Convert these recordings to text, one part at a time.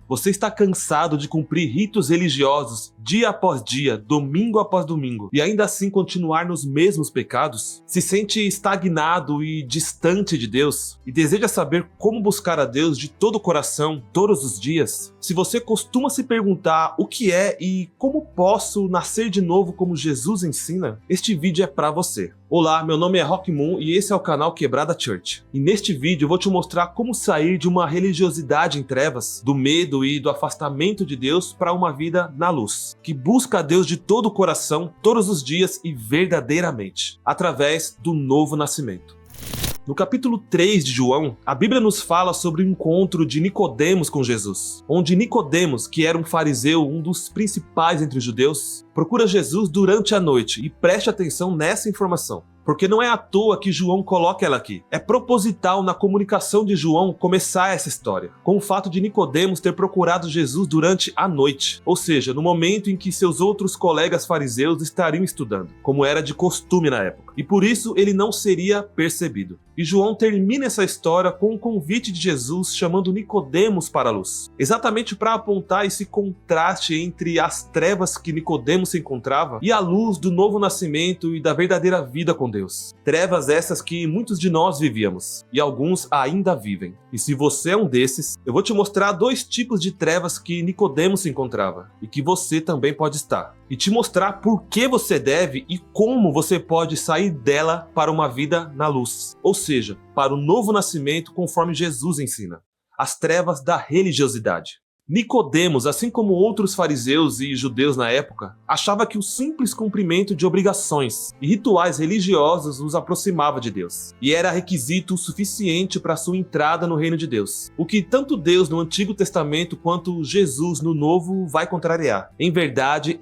Você está cansado de cumprir ritos religiosos dia após dia, domingo após domingo, e ainda assim continuar nos mesmos pecados? Se sente estagnado e distante de Deus e deseja saber como buscar a Deus de todo o coração, todos os dias? Se você costuma se perguntar o que é e como posso nascer de novo como Jesus ensina, este vídeo é para você. Olá, meu nome é Rock Moon e esse é o canal Quebrada Church. E neste vídeo eu vou te mostrar como sair de uma religiosidade em trevas, do medo e do afastamento de Deus para uma vida na luz, que busca a Deus de todo o coração, todos os dias e verdadeiramente, através do novo nascimento. No capítulo 3 de João, a Bíblia nos fala sobre o encontro de Nicodemos com Jesus, onde Nicodemos, que era um fariseu, um dos principais entre os judeus, procura Jesus durante a noite, e preste atenção nessa informação, porque não é à toa que João coloca ela aqui. É proposital na comunicação de João começar essa história, com o fato de Nicodemos ter procurado Jesus durante a noite, ou seja, no momento em que seus outros colegas fariseus estariam estudando, como era de costume na época, e por isso ele não seria percebido. E João termina essa história com o convite de Jesus chamando Nicodemos para a luz, exatamente para apontar esse contraste entre as trevas que Nicodemos se encontrava e a luz do novo nascimento e da verdadeira vida com Deus. Trevas essas que muitos de nós vivíamos, e alguns ainda vivem. E se você é um desses, eu vou te mostrar dois tipos de trevas que Nicodemos se encontrava, e que você também pode estar. E te mostrar por que você deve e como você pode sair dela para uma vida na luz. Ou seja, para o novo nascimento conforme Jesus ensina. As trevas da religiosidade. Nicodemos, assim como outros fariseus e judeus na época, achava que o simples cumprimento de obrigações e rituais religiosos os aproximava de Deus, e era requisito suficiente para sua entrada no reino de Deus, o que tanto Deus no Antigo Testamento quanto Jesus no Novo vai contrariar. Em verdade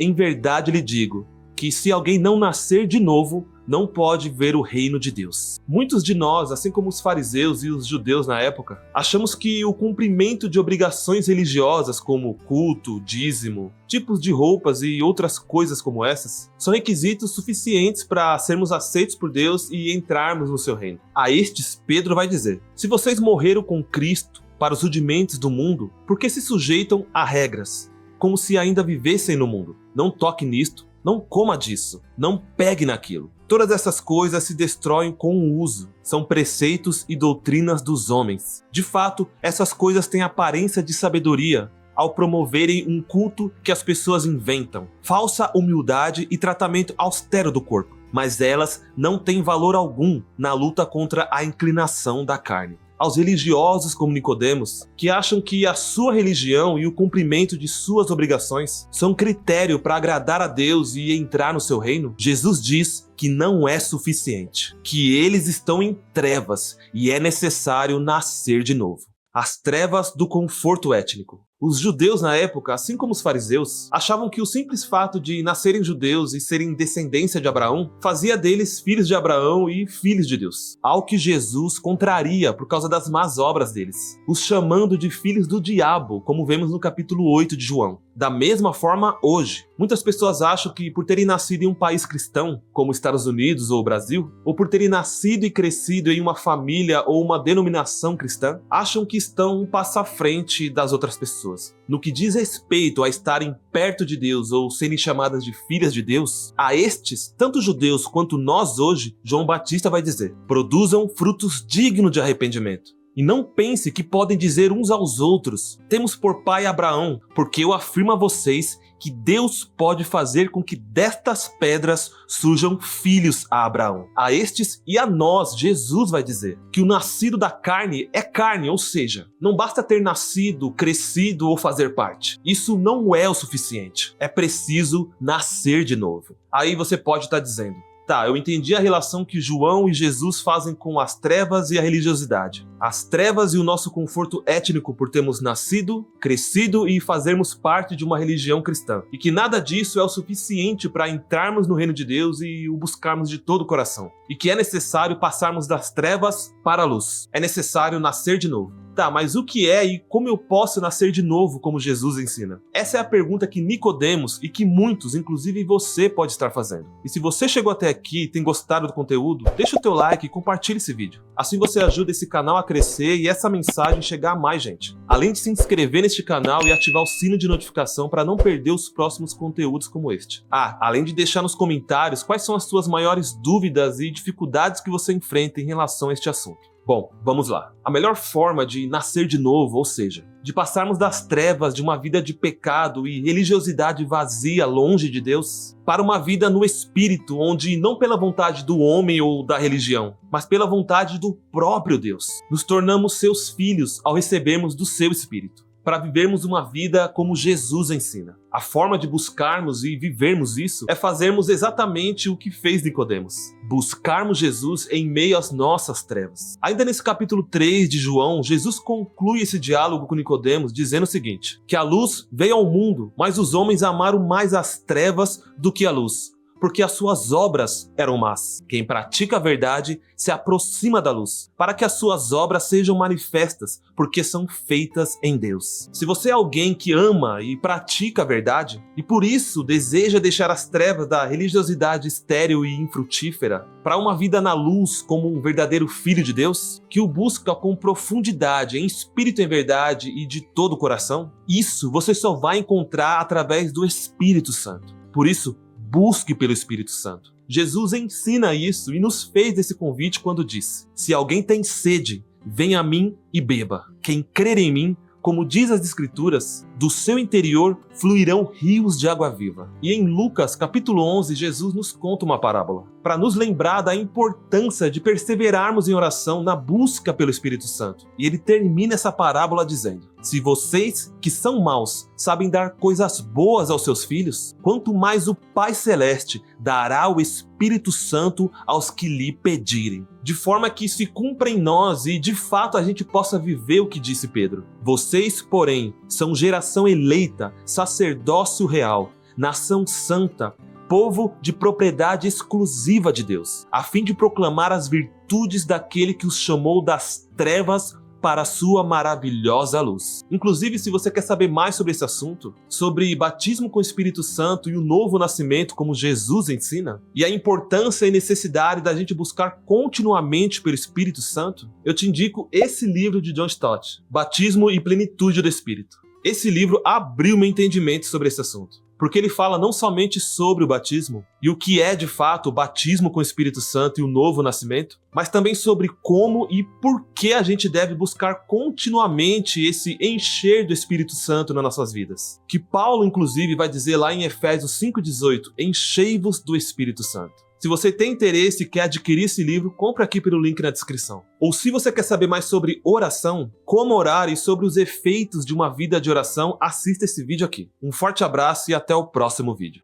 lhe digo, que se alguém não nascer de novo, não pode ver o reino de Deus. Muitos de nós, assim como os fariseus e os judeus na época, achamos que o cumprimento de obrigações religiosas como culto, dízimo, tipos de roupas e outras coisas como essas, são requisitos suficientes para sermos aceitos por Deus e entrarmos no seu reino. A estes, Pedro vai dizer: se vocês morreram com Cristo para os rudimentos do mundo, por que se sujeitam a regras, como se ainda vivessem no mundo? Não toque nisto, não coma disso, não pegue naquilo. Todas essas coisas se destroem com o uso. São preceitos e doutrinas dos homens. De fato, essas coisas têm aparência de sabedoria ao promoverem um culto que as pessoas inventam, falsa humildade e tratamento austero do corpo. Mas elas não têm valor algum na luta contra a inclinação da carne. Aos religiosos como Nicodemos, que acham que a sua religião e o cumprimento de suas obrigações são critério para agradar a Deus e entrar no seu reino, Jesus diz que não é suficiente, que eles estão em trevas e é necessário nascer de novo. As trevas do conforto étnico. Os judeus na época, assim como os fariseus, achavam que o simples fato de nascerem judeus e serem descendência de Abraão fazia deles filhos de Abraão e filhos de Deus. Algo que Jesus contraria por causa das más obras deles, os chamando de filhos do diabo, como vemos no capítulo 8 de João. Da mesma forma, hoje, muitas pessoas acham que por terem nascido em um país cristão, como Estados Unidos ou Brasil, ou por terem nascido e crescido em uma família ou uma denominação cristã, acham que estão um passo à frente das outras pessoas. No que diz respeito a estarem perto de Deus ou serem chamadas de filhas de Deus, a estes, tanto judeus quanto nós hoje, João Batista vai dizer: produzam frutos dignos de arrependimento. E não pense que podem dizer uns aos outros: temos por pai Abraão, porque eu afirmo a vocês que Deus pode fazer com que destas pedras surjam filhos a Abraão. A estes e a nós, Jesus vai dizer que o nascido da carne é carne, ou seja, não basta ter nascido, crescido ou fazer parte. Isso não é o suficiente. É preciso nascer de novo. Aí você pode estar dizendo: tá, eu entendi a relação que João e Jesus fazem com as trevas e a religiosidade. As trevas e o nosso conforto étnico por termos nascido, crescido e fazermos parte de uma religião cristã. E que nada disso é o suficiente para entrarmos no reino de Deus e o buscarmos de todo o coração. E que é necessário passarmos das trevas para a luz. É necessário nascer de novo. Tá, mas o que é e como eu posso nascer de novo como Jesus ensina? Essa é a pergunta que Nicodemos e que muitos, inclusive você, pode estar fazendo. E se você chegou até aqui e tem gostado do conteúdo, deixa o teu like e compartilhe esse vídeo. Assim você ajuda esse canal a crescer e essa mensagem chegar a mais gente. Além de se inscrever neste canal e ativar o sino de notificação para não perder os próximos conteúdos como este. Além de deixar nos comentários quais são as suas maiores dúvidas e dificuldades que você enfrenta em relação a este assunto. Bom, vamos lá. A melhor forma de nascer de novo, ou seja, de passarmos das trevas de uma vida de pecado e religiosidade vazia longe de Deus, para uma vida no Espírito, onde não pela vontade do homem ou da religião, mas pela vontade do próprio Deus, nos tornamos seus filhos ao recebermos do seu Espírito, para vivermos uma vida como Jesus ensina. A forma de buscarmos e vivermos isso é fazermos exatamente o que fez Nicodemos: buscarmos Jesus em meio às nossas trevas. Ainda nesse capítulo 3 de João, Jesus conclui esse diálogo com Nicodemos dizendo o seguinte: que a luz veio ao mundo, mas os homens amaram mais as trevas do que a luz, porque as suas obras eram más. Quem pratica a verdade se aproxima da luz, para que as suas obras sejam manifestas, porque são feitas em Deus. Se você é alguém que ama e pratica a verdade, e por isso deseja deixar as trevas da religiosidade estéril e infrutífera, para uma vida na luz como um verdadeiro filho de Deus, que o busca com profundidade, em espírito e em verdade e de todo o coração, isso você só vai encontrar através do Espírito Santo. Por isso, busque pelo Espírito Santo. Jesus ensina isso e nos fez esse convite quando disse: se alguém tem sede, venha a mim e beba. Quem crer em mim, como diz as Escrituras, do seu interior fluirão rios de água viva. E em Lucas capítulo 11, Jesus nos conta uma parábola, para nos lembrar da importância de perseverarmos em oração na busca pelo Espírito Santo. E ele termina essa parábola dizendo: se vocês, que são maus, sabem dar coisas boas aos seus filhos, quanto mais o Pai Celeste dará o Espírito Santo aos que lhe pedirem. De forma que se cumpra em nós e de fato a gente possa viver o que disse Pedro. Vocês, porém, são geração eleita, sacerdócio real, nação santa, povo de propriedade exclusiva de Deus, a fim de proclamar as virtudes daquele que os chamou das trevas para a sua maravilhosa luz. Inclusive, se você quer saber mais sobre esse assunto, sobre batismo com o Espírito Santo e o novo nascimento como Jesus ensina, e a importância e necessidade da gente buscar continuamente pelo Espírito Santo, eu te indico esse livro de John Stott, Batismo e Plenitude do Espírito. Esse livro abriu meu entendimento sobre esse assunto, porque ele fala não somente sobre o batismo e o que é de fato o batismo com o Espírito Santo e o novo nascimento, mas também sobre como e por que a gente deve buscar continuamente esse encher do Espírito Santo nas nossas vidas. Que Paulo, inclusive, vai dizer lá em Efésios 5,18, enchei-vos do Espírito Santo. Se você tem interesse e quer adquirir esse livro, compre aqui pelo link na descrição. Ou se você quer saber mais sobre oração, como orar e sobre os efeitos de uma vida de oração, assista esse vídeo aqui. Um forte abraço e até o próximo vídeo.